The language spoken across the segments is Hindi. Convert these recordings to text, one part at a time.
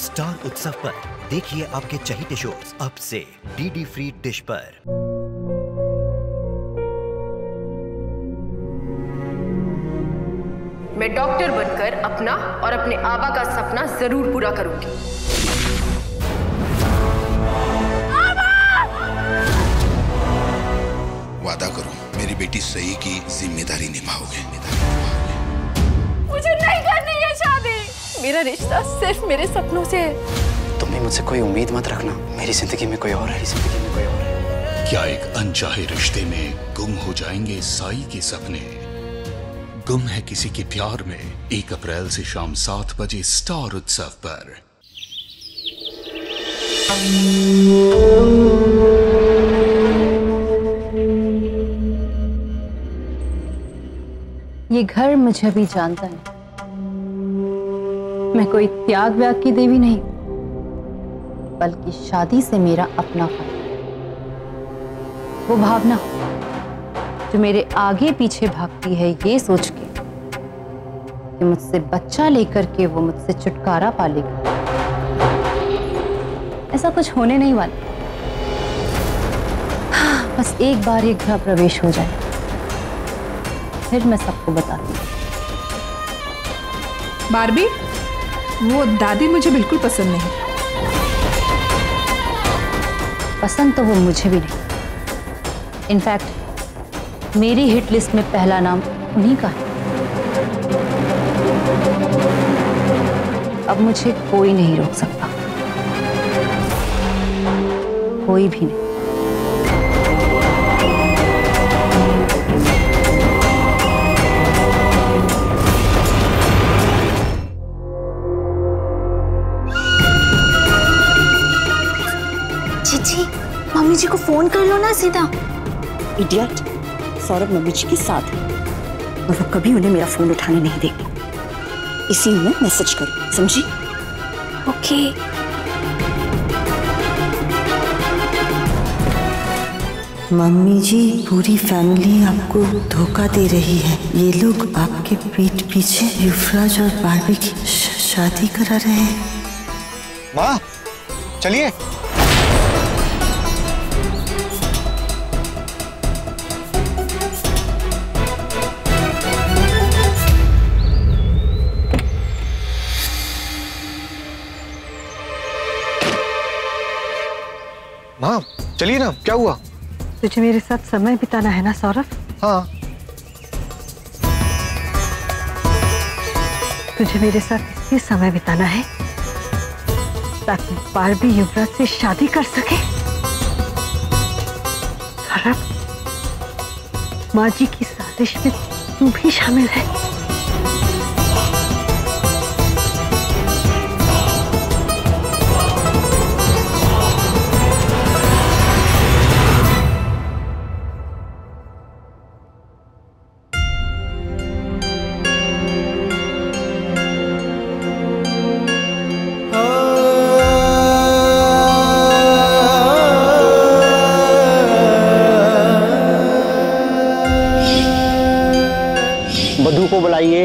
स्टार उत्सव पर देखिए आपके चहेते शोज अब से डीडी फ्री डिश पर। मैं डॉक्टर बनकर अपना और अपने आबा का सपना जरूर पूरा करूंगी। वादा करो मेरी बेटी सही की जिम्मेदारी निभाओगे। मुझे नहीं करनी है शादी। मेरा रिश्ता सिर्फ मेरे सपनों से है। तुम भी मुझसे कोई उम्मीद मत रखना। मेरी जिंदगी में कोई और है, जिंदगी में कोई और है। क्या एक अनचाहे रिश्ते में गुम हो जाएंगे साई के सपने? गुम है किसी के प्यार में 1 अप्रैल से शाम 7 बजे स्टार उत्सव पर। ये घर मुझे अभी जानता है। मैं कोई त्याग व्याग की देवी नहीं, बल्कि शादी से मेरा अपना फल। वो भावना जो मेरे आगे पीछे भागती है ये सोच के कि मुझसे बच्चा लेकर के वो मुझसे छुटकारा पालेगा, ऐसा कुछ होने नहीं वाला। बस एक बार ये गृह प्रवेश हो जाए, फिर मैं सबको बताती हूँ। बार्बी, वो दादी मुझे बिल्कुल पसंद नहीं। पसंद तो वो मुझे भी नहीं। इनफैक्ट मेरी हिट लिस्ट में पहला नाम उन्हीं का है। अब मुझे कोई नहीं रोक सकता, कोई भी नहीं। जी, मम्मी जी को फोन कर लो ना सीधा। इडियट, सौरभ मम्मी जी के साथ है और वो कभी उन्हें मेरा फोन उठाने नहीं देगी। इसी में मैसेज करो, समझी? ओके। मम्मी जी, पूरी फैमिली आपको धोखा दे रही है। ये लोग आपके पीठ पीछे युवराज और बार्बी की शादी करा रहे हैं। माँ, चलिए। माँ, चलिए ना, क्या हुआ? तुझे मेरे साथ समय बिताना है ना सौरभ? हाँ। तुझे मेरे साथ इसलिए समय बिताना है ताकि बार्बी युवराज से शादी कर सके। सौरभ, माँ जी की साजिश में तू भी शामिल है। बधू को बुलाइए।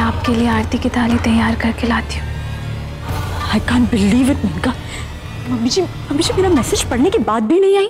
आपके लिए आरती की थाली तैयार करके लाती हूँ। I can't believe it, Menka. Mummy ji मेरा मैसेज पढ़ने के बाद भी नहीं आई।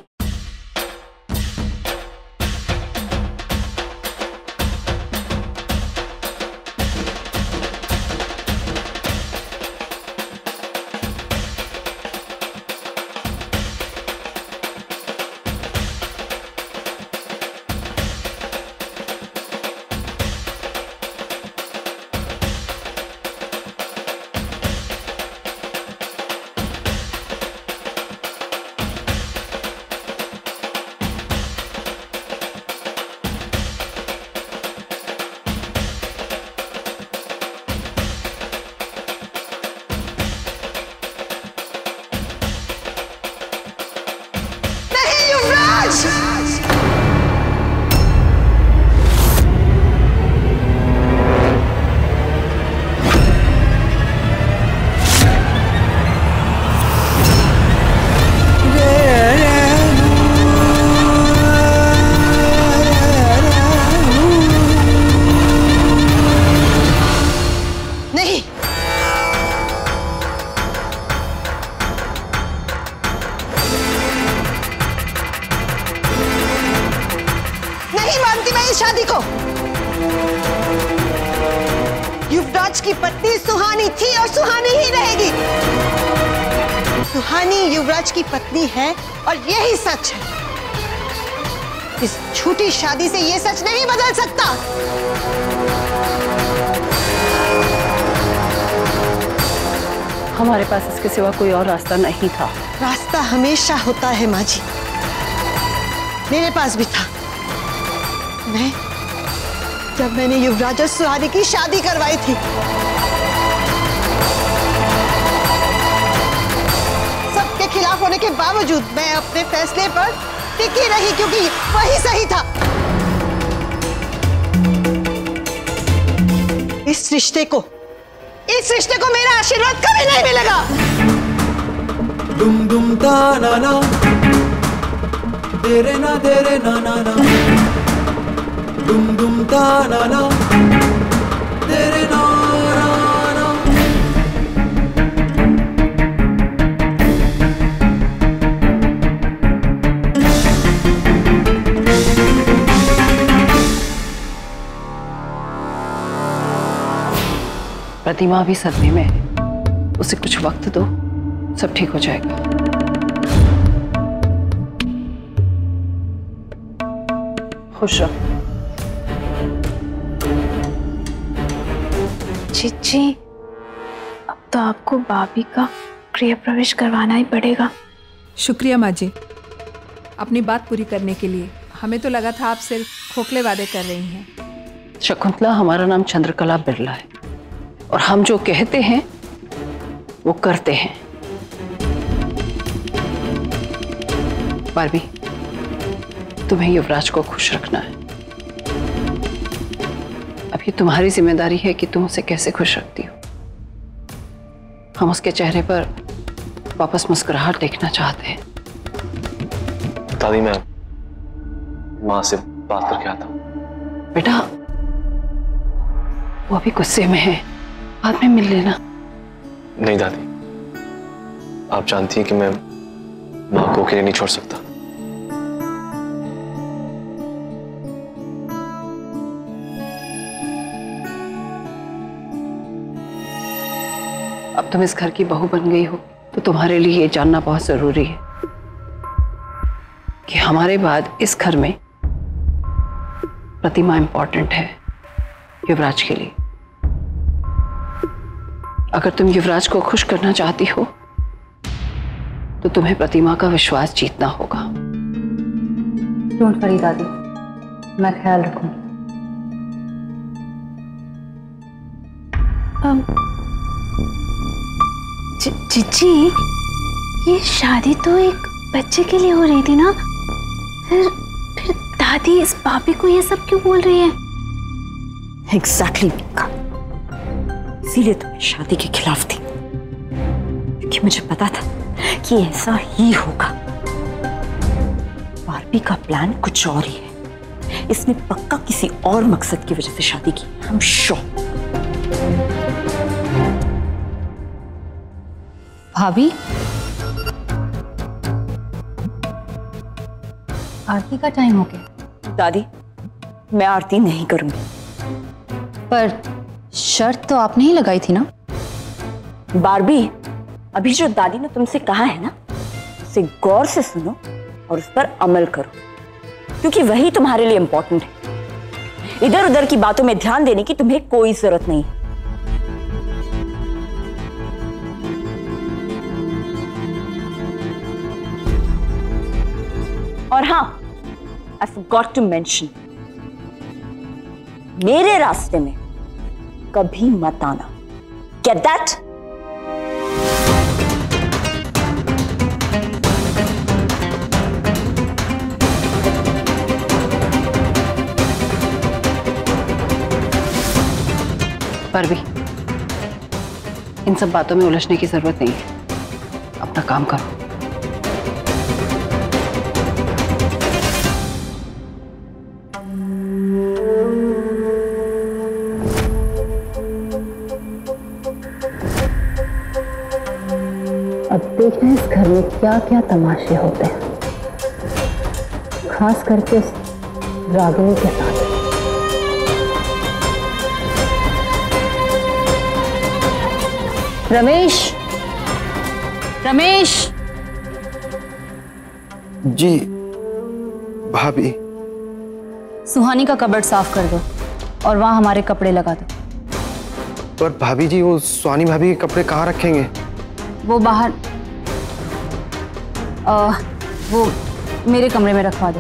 शादी को युवराज की पत्नी सुहानी थी और सुहानी ही रहेगी। सुहानी युवराज की पत्नी है और यही सच है। इस झूठी शादी से ये सच नहीं बदल सकता। हमारे पास इसके सिवा कोई और रास्ता नहीं था। रास्ता हमेशा होता है माँ जी, मेरे पास भी था। जब मैंने युवराज और सुहानी की शादी करवाई थी, सबके खिलाफ होने के बावजूद मैं अपने फैसले पर टिकी रही क्योंकि वही सही था। इस रिश्ते को मेरा आशीर्वाद कभी नहीं मिलेगा। डुम डुम ता ना ना तेरे ना ना डुम डुम ता ना ना तेरे ना ना। प्रतिमा भी सदमे में है, उसे कुछ वक्त दो, सब ठीक हो जाएगा। खुश रहो। जीजी, अब तो आपको भाभी का गृह प्रवेश करवाना ही पड़ेगा। शुक्रिया माँ जी, अपनी बात पूरी करने के लिए। हमें तो लगा था आप सिर्फ खोखले वादे कर रही हैं। शकुंतला, हमारा नाम चंद्रकला बिरला है और हम जो कहते हैं वो करते हैं। बारबी, तुम्हें युवराज को खुश रखना है। अब ये तुम्हारी जिम्मेदारी है कि तुम उसे कैसे खुश रखती हो। हम उसके चेहरे पर वापस मुस्कुराहट देखना चाहते हैं। दादी, मैं माँ से बात करके आता हूँ। बेटा, वो अभी गुस्से में है, बाद में मिल लेना। नहीं दादी, आप जानती हैं कि मैं माँ को अकेले नहीं छोड़ सकता। अब तुम इस घर की बहू बन गई हो तो तुम्हारे लिए ये जानना बहुत जरूरी है कि हमारे बाद इस घर में प्रतिमा इंपॉर्टेंट है युवराज के लिए। अगर तुम युवराज को खुश करना चाहती हो तो तुम्हें प्रतिमा का विश्वास जीतना होगा। डोंट वरी दादी, मैं ख्याल रखूंगी। जीजी, ये शादी तो एक बच्चे के लिए हो रही थी ना, फिर दादी इस पापी को ये सब क्यों बोल रही है? एग्जैक्टली मीका, इसीलिए तो मैं शादी के खिलाफ थी, क्योंकि मुझे पता था कि ऐसा ही होगा। बारबी का प्लान कुछ और ही है। इसने पक्का किसी और मकसद की वजह से शादी की, हम श्योर। भाभी, आरती का टाइम हो गया। दादी, मैं आरती नहीं करूंगी। पर शर्त तो आपने ही लगाई थी ना। बारबी, अभी जो दादी ने तुमसे कहा है ना, उसे गौर से सुनो और उस पर अमल करो, क्योंकि वही तुम्हारे लिए इंपॉर्टेंट है। इधर उधर की बातों में ध्यान देने की तुम्हें कोई जरूरत नहीं। और हाँ, I forgot to mention, मेरे रास्ते में कभी मत आना। Get that? पर भी इन सब बातों में उलझने की जरूरत नहीं है। अपना काम करो। अब देखना इस घर में क्या क्या तमाशे होते हैं, खास करके रागिनी के साथ। रमेश, रमेश। जी भाभी। सुहानी का कबर्ड साफ कर दो और वहां हमारे कपड़े लगा दो। पर भाभी जी, वो सुहानी भाभी के कपड़े कहाँ रखेंगे? वो बाहर वो मेरे कमरे में रखवा दो।